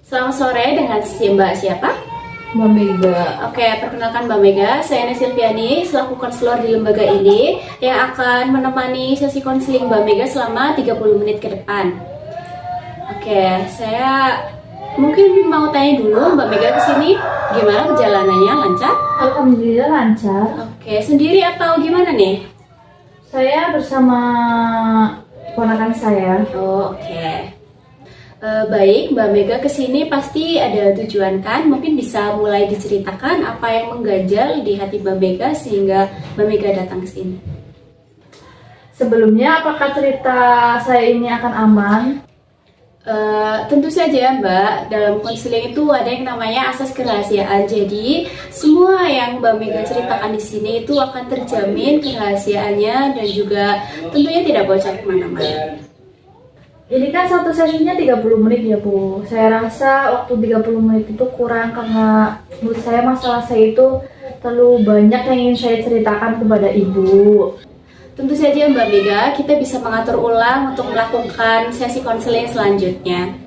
Selamat sore dengan Mbak siapa? Mbak Mega. Oke, perkenalkan Mbak Mega, saya Ness Silviani selaku konselor di lembaga ini yang akan menemani sesi konseling Mbak Mega selama 30 menit ke depan. Oke, saya mungkin mau tanya dulu Mbak Mega kesini gimana perjalanannya, lancar? Alhamdulillah lancar. Oke, sendiri atau gimana nih? Saya bersama ponakan saya. Oh, oke. Baik, Mbak Mega kesini pasti ada tujuan kan? Mungkin bisa mulai diceritakan apa yang mengganjal di hati Mbak Mega sehingga Mbak Mega datang ke sini. Sebelumnya, apakah cerita saya ini akan aman? Tentu saja Mbak, dalam konseling itu ada yang namanya asas kerahasiaan. Jadi semua yang Mbak Mega ceritakan di sini itu akan terjamin kerahasiaannya dan juga tentunya tidak bocor kemana-mana. Ini kan satu sesinya 30 menit ya Bu. Saya rasa waktu 30 menit itu kurang karena menurut saya masalah saya itu terlalu banyak yang ingin saya ceritakan kepada Ibu. Tentu saja Mbak Mega, kita bisa mengatur ulang untuk melakukan sesi konseling selanjutnya.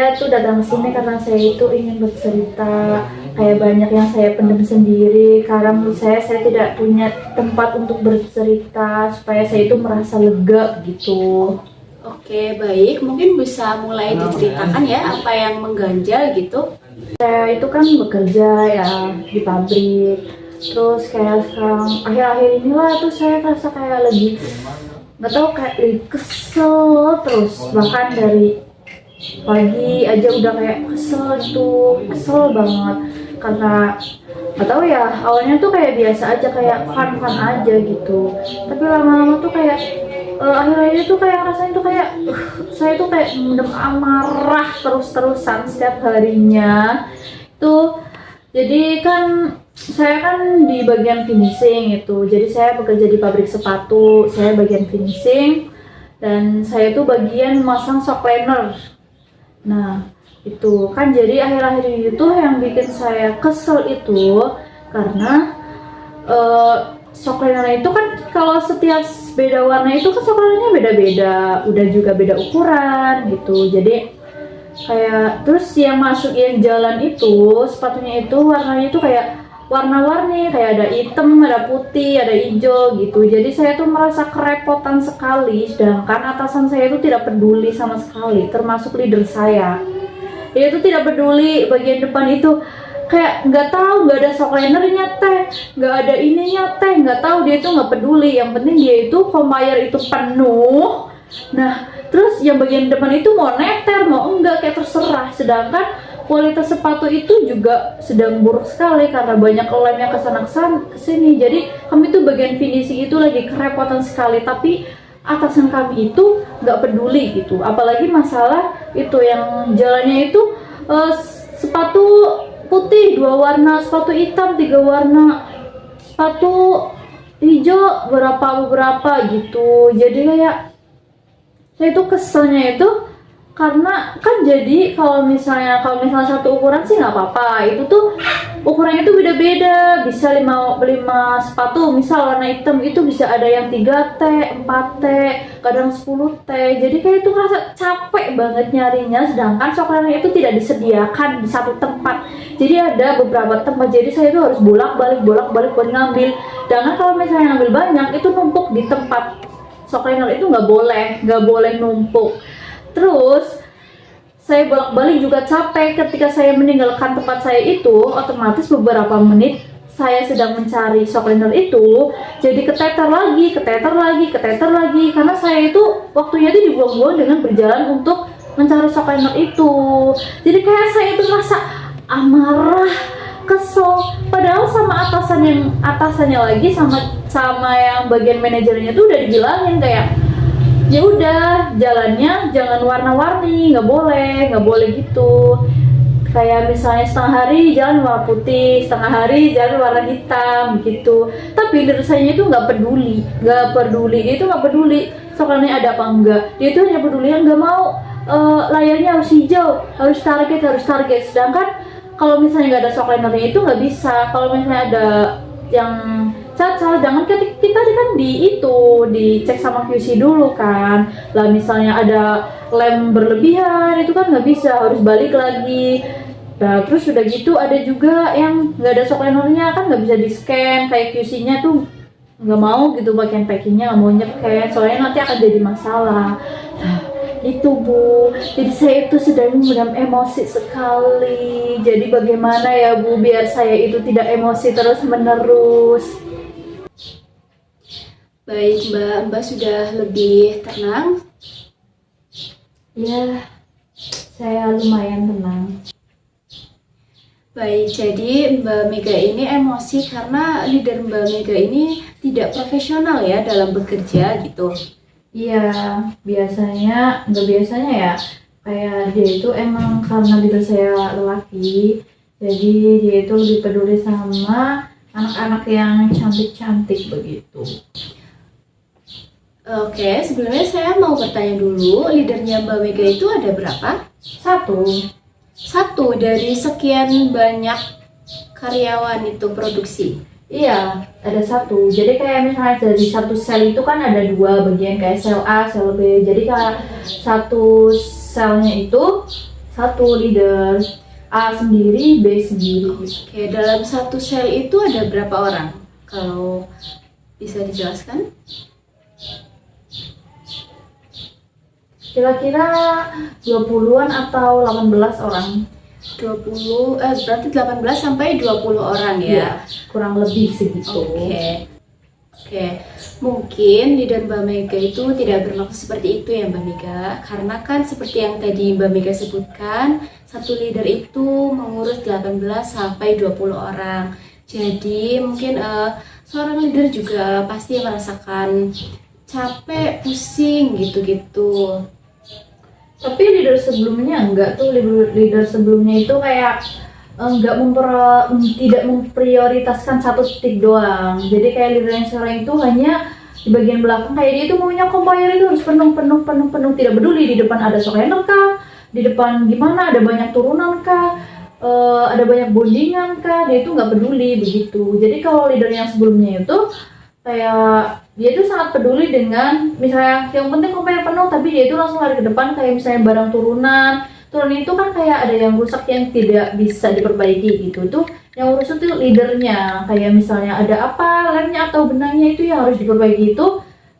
Saya tuh datang ke sini karena saya itu ingin bercerita, kayak banyak yang saya pendam sendiri karena menurut saya tidak punya tempat untuk bercerita supaya saya itu merasa lega gitu. Oke, baik. Mungkin bisa mulai diceritakan ya apa yang mengganjal gitu. Saya itu kan bekerja ya di pabrik. Terus kayak sekarang akhir-akhir inilah tuh saya merasa kayak lagi nggak tahu kayak lagi kesel terus, bahkan dari pagi aja udah kayak kesel banget karena nggak tahu ya, awalnya tuh kayak biasa aja, kayak fun aja gitu, tapi lama-lama tuh kayak akhir-akhir itu kayak rasanya tuh kayak saya tuh kayak mendem amarah terus-terusan setiap harinya tuh. Jadi kan saya kan di bagian finishing itu, jadi saya bekerja di pabrik sepatu, saya bagian finishing dan saya tuh bagian masang shock liner. Nah itu kan jadi akhir-akhir itu yang bikin saya kesel itu karena shock liner itu kan kalau setiap beda warna itu kan shock linernya beda-beda, udah juga beda ukuran gitu. Jadi kayak terus yang masuk yang jalan itu sepatunya itu warnanya itu kayak warna-warni, kayak ada hitam, ada putih, ada hijau gitu. Jadi saya tuh merasa kerepotan sekali, sedangkan atasan saya itu tidak peduli sama sekali, termasuk leader saya. Dia itu tidak peduli bagian depan itu, kayak nggak tahu, nggak ada shock linernya teh, nggak ada ininya teh, nggak tahu, dia itu nggak peduli. Yang penting dia itu conveyor itu penuh. Nah terus yang bagian depan itu mau neter mau enggak kayak terserah, sedangkan kualitas sepatu itu juga sedang buruk sekali karena banyak lemnya kesana kesini. Jadi kami itu bagian finishing itu lagi kerepotan sekali, tapi atasan kami itu nggak peduli gitu. Apalagi masalah itu yang jalannya itu sepatu putih 2 warna, sepatu hitam 3 warna, sepatu hijau beberapa gitu. Jadi kayak saya itu keselnya itu karena kan jadi kalau misalnya satu ukuran sih nggak apa-apa, itu tuh ukurannya itu beda-beda, bisa 5 sepatu misal warna hitam itu bisa ada yang 3T, 4T, kadang 10T. Jadi kayak itu ngerasa capek banget nyarinya, sedangkan shock liner itu tidak disediakan di satu tempat, jadi ada beberapa tempat, jadi saya itu harus bolak-balik buat ngambil. Sedangkan kalau misalnya ngambil banyak itu numpuk di tempat shock liner itu nggak boleh numpuk. Terus saya bolak-balik juga capek. Ketika saya meninggalkan tempat saya itu, otomatis beberapa menit saya sedang mencari shock liner itu jadi keteter lagi karena saya itu waktunya itu dibuang-buang dengan berjalan untuk mencari shock liner itu. Jadi kayak saya itu merasa amarah, kesel, padahal sama atasannya lagi sama yang bagian manajernya tuh udah dibilangin kayak ya udah jalannya jangan warna-warni, nggak boleh gitu. Kayak misalnya setengah hari jalan warna putih, setengah hari jalan warna hitam gitu. Tapi rasanya itu nggak peduli, dia itu nggak peduli soalnya ada apa enggak. Dia itu hanya peduli yang nggak mau layarnya harus hijau, harus target. Sedangkan kalau misalnya nggak ada shock linernya itu nggak bisa. Kalau misalnya ada yang cacat. Jangan ketika kita kan dicek sama QC dulu kan. Lah misalnya ada lem berlebihan itu kan nggak bisa, harus balik lagi. Nah terus udah gitu ada juga yang nggak ada shock linernya kan nggak bisa di scan, kayak QC-nya tuh nggak mau gitu bagian packingnya, nggak mau nyeken soalnya nanti akan jadi masalah. Nah itu Bu, jadi saya itu sedang memendam emosi sekali. Jadi bagaimana ya Bu biar saya itu tidak emosi terus menerus? Baik Mbak sudah lebih tenang? Ya, saya lumayan tenang. Baik, jadi Mbak Mega ini emosi karena leader Mbak Mega ini tidak profesional ya dalam bekerja gitu. Iya, nggak biasanya ya, kayak dia itu emang karena leader saya lelaki, jadi dia itu lebih peduli sama anak-anak yang cantik-cantik begitu. Oke, sebelumnya saya mau bertanya dulu, leadernya Mbak Mega itu ada berapa? Satu dari sekian banyak karyawan itu produksi. Iya, ada satu. Jadi kayak misalnya dari satu sel itu kan ada dua bagian, kayak sel A, sel B. Jadi kayak satu selnya itu satu leader, A sendiri, B sendiri. Oke, dalam satu sel itu ada berapa orang? Kalau bisa dijelaskan? Kira-kira 20-an atau 18 orang. berarti 18 sampai 20 orang ya? Iya, kurang lebih segitu. Oke. Mungkin leader Mbak Mega itu tidak bermaksud seperti itu ya Mbak Mega. Karena kan seperti yang tadi Mbak Mega sebutkan, satu leader itu mengurus 18 sampai 20 orang. Jadi mungkin seorang leader juga pasti merasakan capek, pusing gitu-gitu. Tapi leader sebelumnya enggak tuh, leader sebelumnya itu kayak tidak memprioritaskan satu titik doang. Jadi kayak leader yang sekarang itu hanya di bagian belakang, kayak dia itu maunya compire itu harus penuh, tidak peduli di depan ada shock liner kah, di depan gimana ada banyak turunan kah, ada banyak bondingan kah, dia itu nggak peduli begitu. Jadi kalau leader yang sebelumnya itu kayak dia itu sangat peduli dengan misalnya yang penting compare penuh, tapi dia itu langsung lari ke depan, kayak misalnya barang turunan itu kan kayak ada yang rusak yang tidak bisa diperbaiki gitu tuh, yang urus itu leadernya. Kayak misalnya ada apa lemnya atau benangnya itu yang harus diperbaiki itu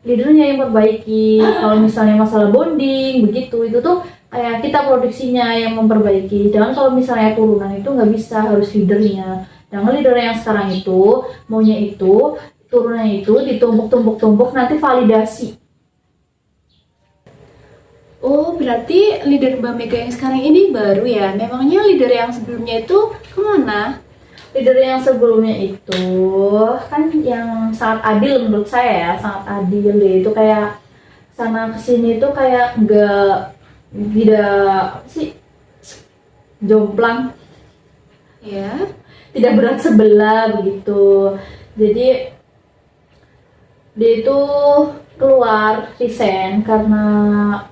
leadernya yang perbaiki. Kalau misalnya masalah bonding begitu itu tuh kayak kita produksinya yang memperbaiki. Dan kalau misalnya turunan itu nggak bisa, harus leadernya. Dan leader yang sekarang itu maunya itu turunnya itu ditumpuk nanti validasi. Oh, berarti leader Mbak Mega yang sekarang ini baru ya? Memangnya leader yang sebelumnya itu kemana? Leader yang sebelumnya itu kan yang sangat adil menurut saya ya, sangat adil. Dia itu kayak sana kesini itu kayak tidak jomplang Ya. tidak berat sebelah begitu. Jadi dia itu keluar resign karena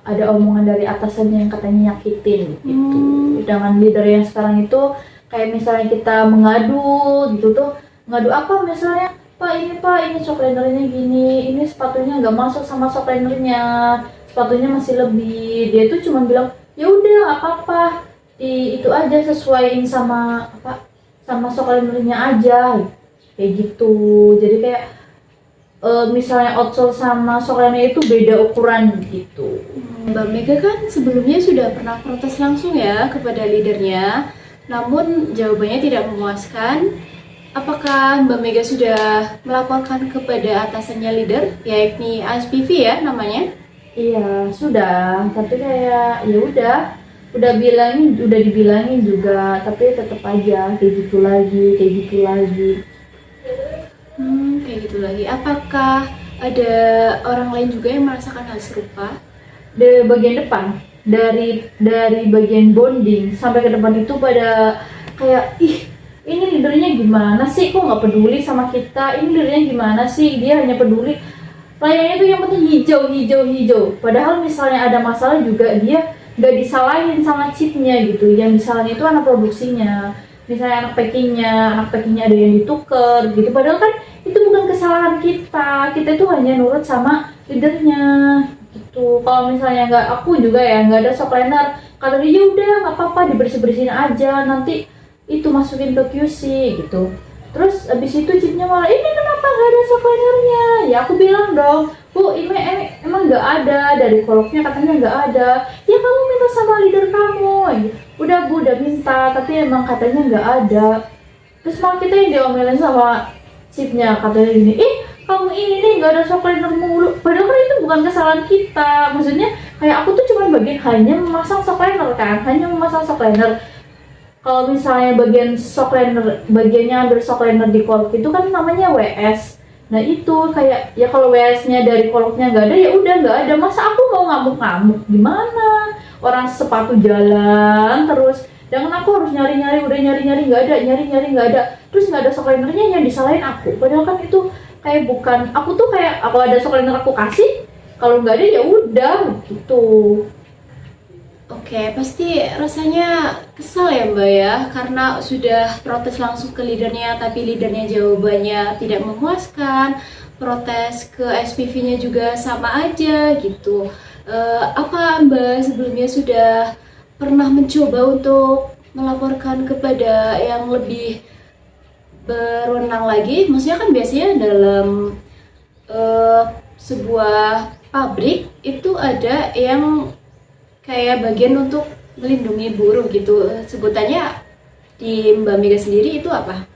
ada omongan dari atasannya yang katanya nyakitin gitu. Dengan leader yang sekarang itu kayak misalnya kita mengadu gitu tuh, ngadu apa misalnya, Pak ini shock linernya gini, ini sepatunya nggak masuk sama shock linernya, sepatunya masih lebih. Dia tuh cuma bilang ya udah apa-apa, itu aja sesuaiin sama shock linernya aja kayak gitu. Jadi kayak misalnya outsole sama shock liner itu beda ukuran gitu. Mbak Mega kan sebelumnya sudah pernah protes langsung ya kepada leadernya, namun jawabannya tidak memuaskan. Apakah Mbak Mega sudah melaporkan kepada atasannya leader, yakni ASPV ya namanya? Iya sudah, tapi kayak ya udah dibilangin juga, tapi tetap aja kayak gitu lagi. Kayak gitu lagi. Apakah ada orang lain juga yang merasakan hal serupa? Di bagian depan, dari bagian bonding sampai ke depan itu pada kayak ini leadernya gimana sih, kok nggak peduli sama kita, ini leadernya gimana sih, dia hanya peduli layarnya itu yang penting hijau. Padahal misalnya ada masalah juga dia nggak disalahin sama chipnya gitu, yang disalahin itu anak produksinya. misalnya anak packingnya ada yang ditukar gitu, padahal kan itu bukan kesalahan kita itu hanya nurut sama leadernya gitu. Kalau misalnya nggak, aku juga ya nggak ada shock liner, kata dia "Ya udah nggak apa-apa, dibersih-bersihin aja, nanti itu masukin ke QC gitu." Terus abis itu chipnya malah, "Ini kenapa nggak ada shock linernya?" Ya aku bilang dong, "Bu, ini emang nggak ada, dari koloknya katanya nggak ada." "Ya kamu minta sama leader kamu." "Udah Bu, udah minta, tapi emang katanya nggak ada." Terus malah kita yang diomelin sama chipnya, katanya gini, "Kamu ini nih nggak ada shock liner mulu." Padahal kan itu bukan kesalahan kita. Maksudnya kayak aku tuh cuma bagian hanya memasang shock liner kan, hanya memasang shock liner. Kalau misalnya bagian shock liner, bagiannya ambil shock liner di kolok itu kan namanya WS. Nah itu kayak, ya kalau WS-nya dari koloknya nggak ada, ya udah nggak ada. Masa aku mau ngamuk-ngamuk gimana? Orang sepatu jalan terus, jangan aku harus nyari-nyari, udah nyari-nyari nggak ada, nyari-nyari nggak ada. Terus nggak ada shock linernya, yang disalahin aku. Padahal kan itu kayak bukan, aku tuh kayak aku ada shock liner aku kasih, kalau nggak ada ya udah gitu. Oke, pasti rasanya kesal ya Mbak ya, karena sudah protes langsung ke leadernya, tapi leadernya jawabannya tidak memuaskan, protes ke SPV-nya juga sama aja gitu. Apa Mbak sebelumnya sudah pernah mencoba untuk melaporkan kepada yang lebih berwenang lagi? Maksudnya kan biasanya dalam sebuah pabrik itu ada yang kayak bagian untuk melindungi buruh gitu. Sebutannya di Mbak Mega sendiri itu apa?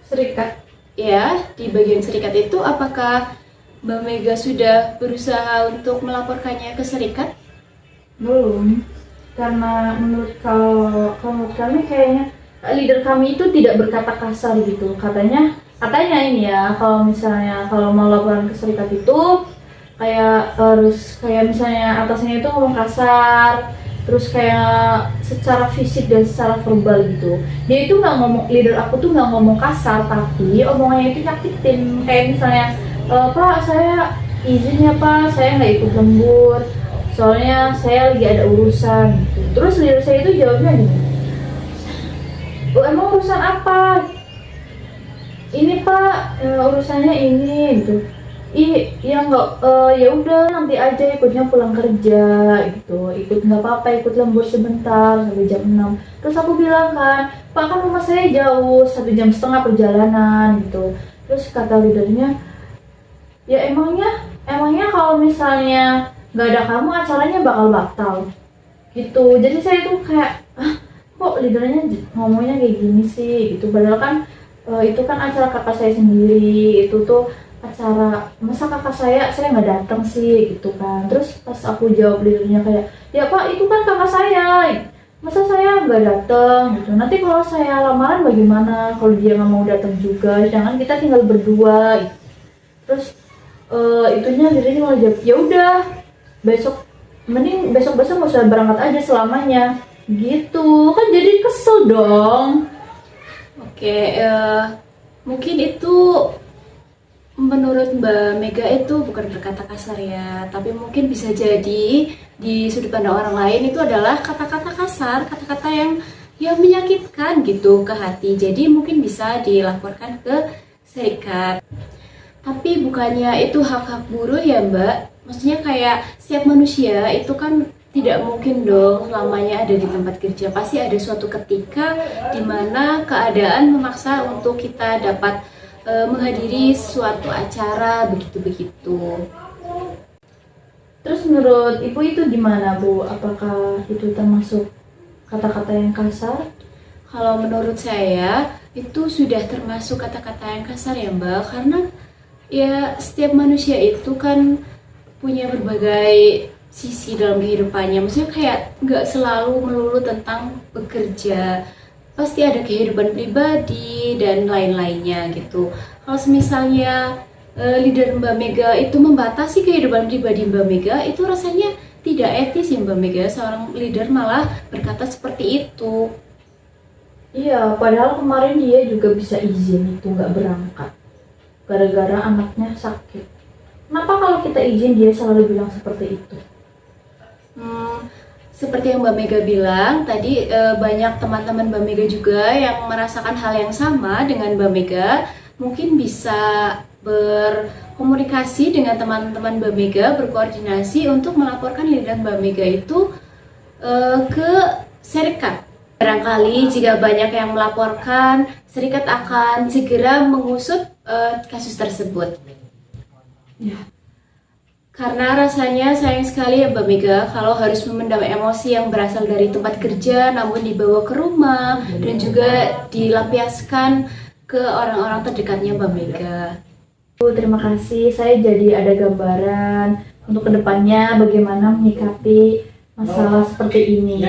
Serikat. Ya, di bagian serikat itu apakah Mbak Mega sudah berusaha untuk melaporkannya ke serikat? Belum, karena kalau menurut kami kayaknya leader kami itu tidak berkata kasar gitu. Katanya ini ya, kalau misalnya kalau mau laporan ke serikat itu kayak harus kayak misalnya atasnya itu ngomong kasar, terus kayak secara fisik dan secara verbal gitu. Dia itu nggak ngomong, leader aku tuh nggak ngomong kasar, tapi omongannya itu nyakitin. Kayak misalnya, "Pak, saya izin ya Pak, saya nggak ikut lembur, soalnya saya lagi ada urusan." Gitu. Terus leader saya itu jawabnya gini, "Oh, emang urusan apa?" "Ini Pak, urusannya ini." Gitu. Ya nggak, ya udah nanti aja ikutnya pulang kerja gitu, ikut nggak apa-apa, ikut lembur sebentar sampai jam 6. Terus aku bilang kan, "Pak, kan rumah saya jauh, 1,5 jam perjalanan." Gitu. Terus kata leadernya, "Ya emangnya kalau misalnya nggak ada kamu acaranya bakal batal." Gitu. Jadi saya tuh kayak, kok leadernya ngomongnya kayak gini sih gitu. Padahal kan itu kan acara kakak saya sendiri, itu tuh acara, masa kakak saya nggak datang sih gitu kan. Terus pas aku jawab leadernya kayak, "Ya Pak, itu kan kakak saya, masa saya nggak datang gitu, nanti kalau saya lamaran bagaimana kalau dia nggak mau datang juga, jangan kita tinggal berdua gitu." Terus itunya leadernya malah jawab, "Ya udah mending besok nggak usah berangkat aja selamanya." Gitu kan, jadi kesel dong. Oke, mungkin itu menurut Mbak Mega itu bukan berkata kasar ya, tapi mungkin bisa jadi di sudut pandang orang lain itu adalah kata-kata kasar, kata-kata yang menyakitkan gitu ke hati. Jadi mungkin bisa dilaporkan ke serikat. Tapi bukannya itu hak-hak buruh ya Mbak? Maksudnya kayak setiap manusia itu kan tidak mungkin dong selamanya ada di tempat kerja. Pasti ada suatu ketika di mana keadaan memaksa untuk kita dapat menghadiri suatu acara begitu-begitu. Terus menurut Ibu itu gimana Bu? Apakah itu termasuk kata-kata yang kasar? Kalau menurut saya itu sudah termasuk kata-kata yang kasar ya Mbak, karena ya setiap manusia itu kan punya berbagai sisi dalam kehidupannya. Maksudnya kayak nggak selalu melulu tentang bekerja, pasti ada kehidupan pribadi dan lain-lainnya gitu. Kalau misalnya leader Mbak Mega itu membatasi kehidupan pribadi Mbak Mega, itu rasanya tidak etis ya Mbak Mega. Seorang leader malah berkata seperti itu. Iya, padahal kemarin dia juga bisa izin itu nggak berangkat gara-gara anaknya sakit. Kenapa kalau kita izin dia selalu bilang seperti itu? Seperti yang Mbak Mega bilang tadi, banyak teman-teman Mbak Mega juga yang merasakan hal yang sama dengan Mbak Mega. Mungkin bisa berkomunikasi dengan teman-teman Mbak Mega, berkoordinasi untuk melaporkan liburan Mbak Mega itu ke serikat. Barangkali jika banyak yang melaporkan, serikat akan segera mengusut kasus tersebut. Ya. Karena rasanya sayang sekali ya Mbak Mega kalau harus memendam emosi yang berasal dari tempat kerja namun dibawa ke rumah dan juga dilampiaskan ke orang-orang terdekatnya Mbak Mega. Terima kasih, saya jadi ada gambaran untuk kedepannya bagaimana menyikapi masalah seperti ini.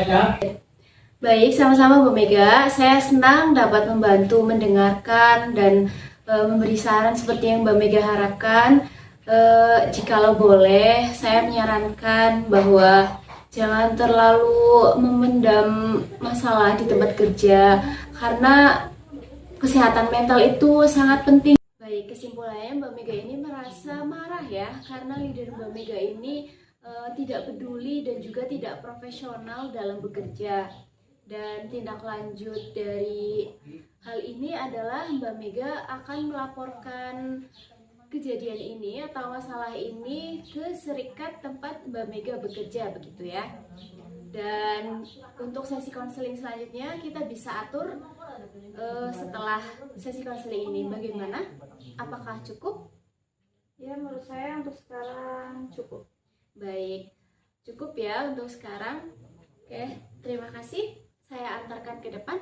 Baik, sama-sama Mbak Mega. Saya senang dapat membantu mendengarkan dan memberi saran seperti yang Mbak Mega harapkan. Jikalau boleh, saya menyarankan bahwa jangan terlalu memendam masalah di tempat kerja karena kesehatan mental itu sangat penting. Baik, kesimpulannya Mbak Mega ini merasa marah ya karena leader Mbak Mega ini tidak peduli dan juga tidak profesional dalam bekerja. Dan tindak lanjut dari hal ini adalah Mbak Mega akan melaporkan kejadian ini atau masalah ini ke serikat tempat Mbak Mega bekerja, begitu ya. Dan untuk sesi konseling selanjutnya kita bisa atur setelah sesi konseling ini. Bagaimana? Apakah cukup? Ya, menurut saya untuk sekarang cukup. Baik, cukup ya untuk sekarang. Oke, terima kasih. Saya antarkan ke depan.